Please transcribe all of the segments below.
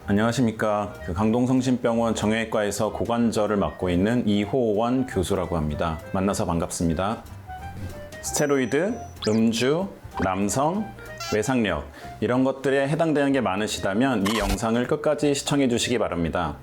안녕하십니까. 강동성심병원 정형외과에서 고관절을 맡고 있는 이호원 교수라고 합니다. 만나서 반갑습니다. 스테로이드, 음주, 남성, 외상력 이런 것들에 해당되는 게 많으시다면 이 영상을 끝까지 시청해 주시기 바랍니다.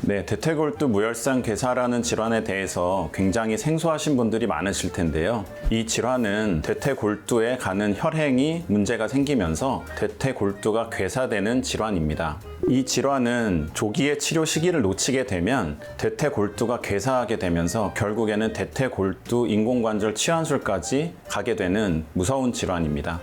네, 대퇴골두 무혈상 괴사라는 질환에 대해서 굉장히 생소하신 분들이 많으실 텐데요. 이 질환은 대퇴골두에 가는 혈행이 문제가 생기면서 대퇴골두가 괴사되는 질환입니다. 이 질환은 조기에 치료 시기를 놓치게 되면 대퇴골두가 괴사하게 되면서 결국에는 대퇴골두 인공관절 치환술까지 가게 되는 무서운 질환입니다.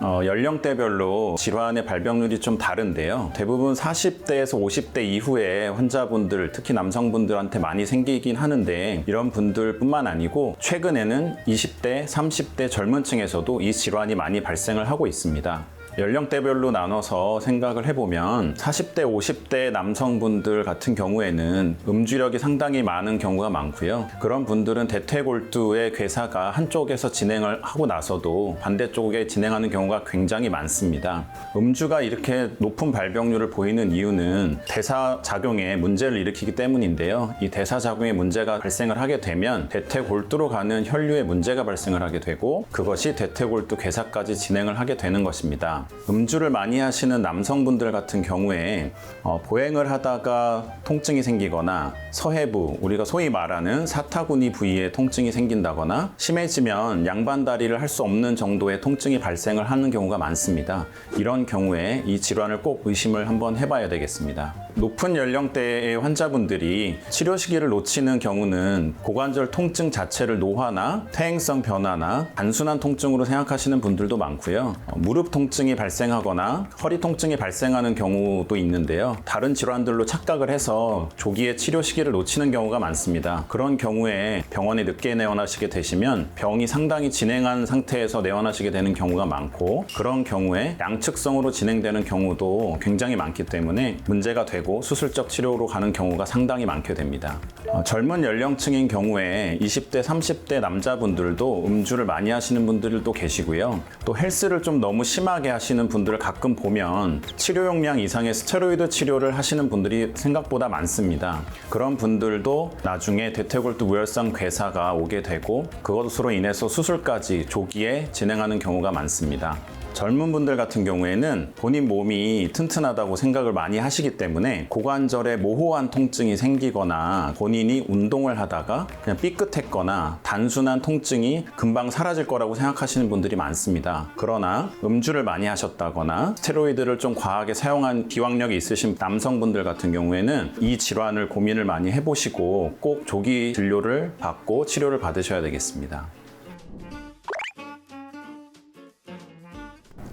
연령대별로 질환의 발병률이 좀 다른데요. 대부분 40대에서 50대 이후에 환자분들, 특히 남성분들한테 많이 생기긴 하는데 이런 분들뿐만 아니고 최근에는 20대, 30대 젊은 층에서도 이 질환이 많이 발생을 하고 있습니다. 연령대별로 나눠서 생각을 해보면 40대, 50대 남성분들 같은 경우에는 음주력이 상당히 많은 경우가 많고요. 그런 분들은 대퇴골두의 괴사가 한쪽에서 진행을 하고 나서도 반대쪽에 진행하는 경우가 굉장히 많습니다. 음주가 이렇게 높은 발병률을 보이는 이유는 대사작용에 문제를 일으키기 때문인데요. 이 대사작용에 문제가 발생을 하게 되면 대퇴골두로 가는 혈류에 문제가 발생을 하게 되고 그것이 대퇴골두 괴사까지 진행을 하게 되는 것입니다. 음주를 많이 하시는 남성분들 같은 경우에 보행을 하다가 통증이 생기거나 서해부, 우리가 소위 말하는 사타구니 부위에 통증이 생긴다거나 심해지면 양반다리를 할 수 없는 정도의 통증이 발생을 하는 경우가 많습니다. 이런 경우에 이 질환을 꼭 의심을 한번 해봐야 되겠습니다. 높은 연령대의 환자분들이 치료 시기를 놓치는 경우는 고관절 통증 자체를 노화나 퇴행성 변화나 단순한 통증으로 생각하시는 분들도 많고요. 무릎 통증이 발생하거나 허리 통증이 발생하는 경우도 있는데요. 다른 질환들로 착각을 해서 조기에 치료 시기를 놓치는 경우가 많습니다. 그런 경우에 병원에 늦게 내원하시게 되시면 병이 상당히 진행한 상태에서 내원하시게 되는 경우가 많고 그런 경우에 양측성으로 진행되는 경우도 굉장히 많기 때문에 문제가 되고 수술적 치료로 가는 경우가 상당히 많게 됩니다. 젊은 연령층인 경우에 20대, 30대 남자분들도 음주를 많이 하시는 분들도 계시고요. 또 헬스를 좀 너무 심하게 하시는 분들을 가끔 보면 치료 용량 이상의 스테로이드 치료를 하시는 분들이 생각보다 많습니다. 그런 분들도 나중에 대퇴골두 무혈상 괴사가 오게 되고 그것으로 인해서 수술까지 조기에 진행하는 경우가 많습니다. 젊은 분들 같은 경우에는 본인 몸이 튼튼하다고 생각을 많이 하시기 때문에 고관절에 모호한 통증이 생기거나 본인이 운동을 하다가 그냥 삐끗했거나 단순한 통증이 금방 사라질 거라고 생각하시는 분들이 많습니다. 그러나 음주를 많이 하셨다거나 스테로이드를 좀 과하게 사용한 기왕력이 있으신 남성분들 같은 경우에는 이 질환을 고민을 많이 해보시고 꼭 조기 진료를 받고 치료를 받으셔야 되겠습니다.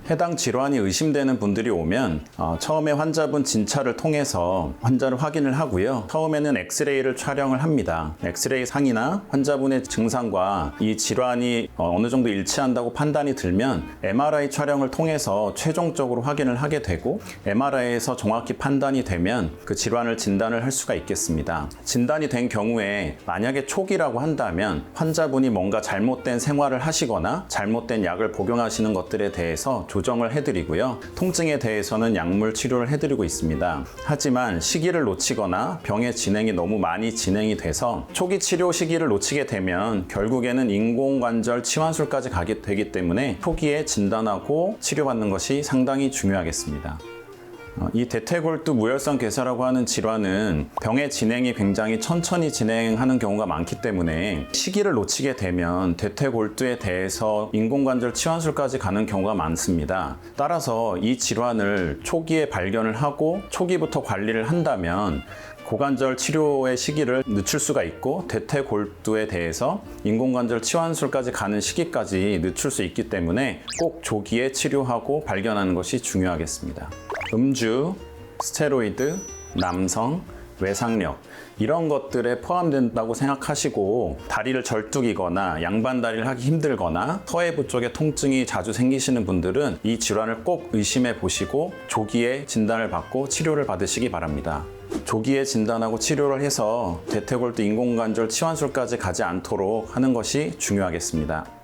해당 질환이 의심되는 분들이 오면 처음에 환자분 진찰을 통해서 환자를 확인을 하고요. 처음에는 엑스레이를 촬영을 합니다. 엑스레이 상이나 환자분의 증상과 이 질환이 어느 정도 일치한다고 판단이 들면 MRI 촬영을 통해서 최종적으로 확인을 하게 되고 MRI에서 정확히 판단이 되면 그 질환을 진단을 할 수가 있겠습니다. 진단이 된 경우에 만약에 초기라고 한다면 환자분이 뭔가 잘못된 생활을 하시거나 잘못된 약을 복용하시는 것들에 대해서 조정을 해드리고요. 통증에 대해서는 약물 치료를 해드리고 있습니다. 하지만 시기를 놓치거나 병의 진행이 너무 많이 진행이 돼서 초기 치료 시기를 놓치게 되면 결국에는 인공관절 치환술까지 가게 되기 때문에 초기에 진단하고 치료받는 것이 상당히 중요하겠습니다. 이 대퇴골두 무혈성 괴사라고 하는 질환은 병의 진행이 굉장히 천천히 진행하는 경우가 많기 때문에 시기를 놓치게 되면 대퇴골두에 대해서 인공관절 치환술까지 가는 경우가 많습니다. 따라서 이 질환을 초기에 발견을 하고 초기부터 관리를 한다면 고관절 치료의 시기를 늦출 수가 있고 대퇴골두에 대해서 인공관절 치환술까지 가는 시기까지 늦출 수 있기 때문에 꼭 조기에 치료하고 발견하는 것이 중요하겠습니다. 음주, 스테로이드, 남성, 외상력 이런 것들에 포함된다고 생각하시고 다리를 절뚝이거나 양반다리를 하기 힘들거나 서해부 쪽에 통증이 자주 생기시는 분들은 이 질환을 꼭 의심해 보시고 조기에 진단을 받고 치료를 받으시기 바랍니다. 조기에 진단하고 치료를 해서 대퇴골두 인공관절 치환술까지 가지 않도록 하는 것이 중요하겠습니다.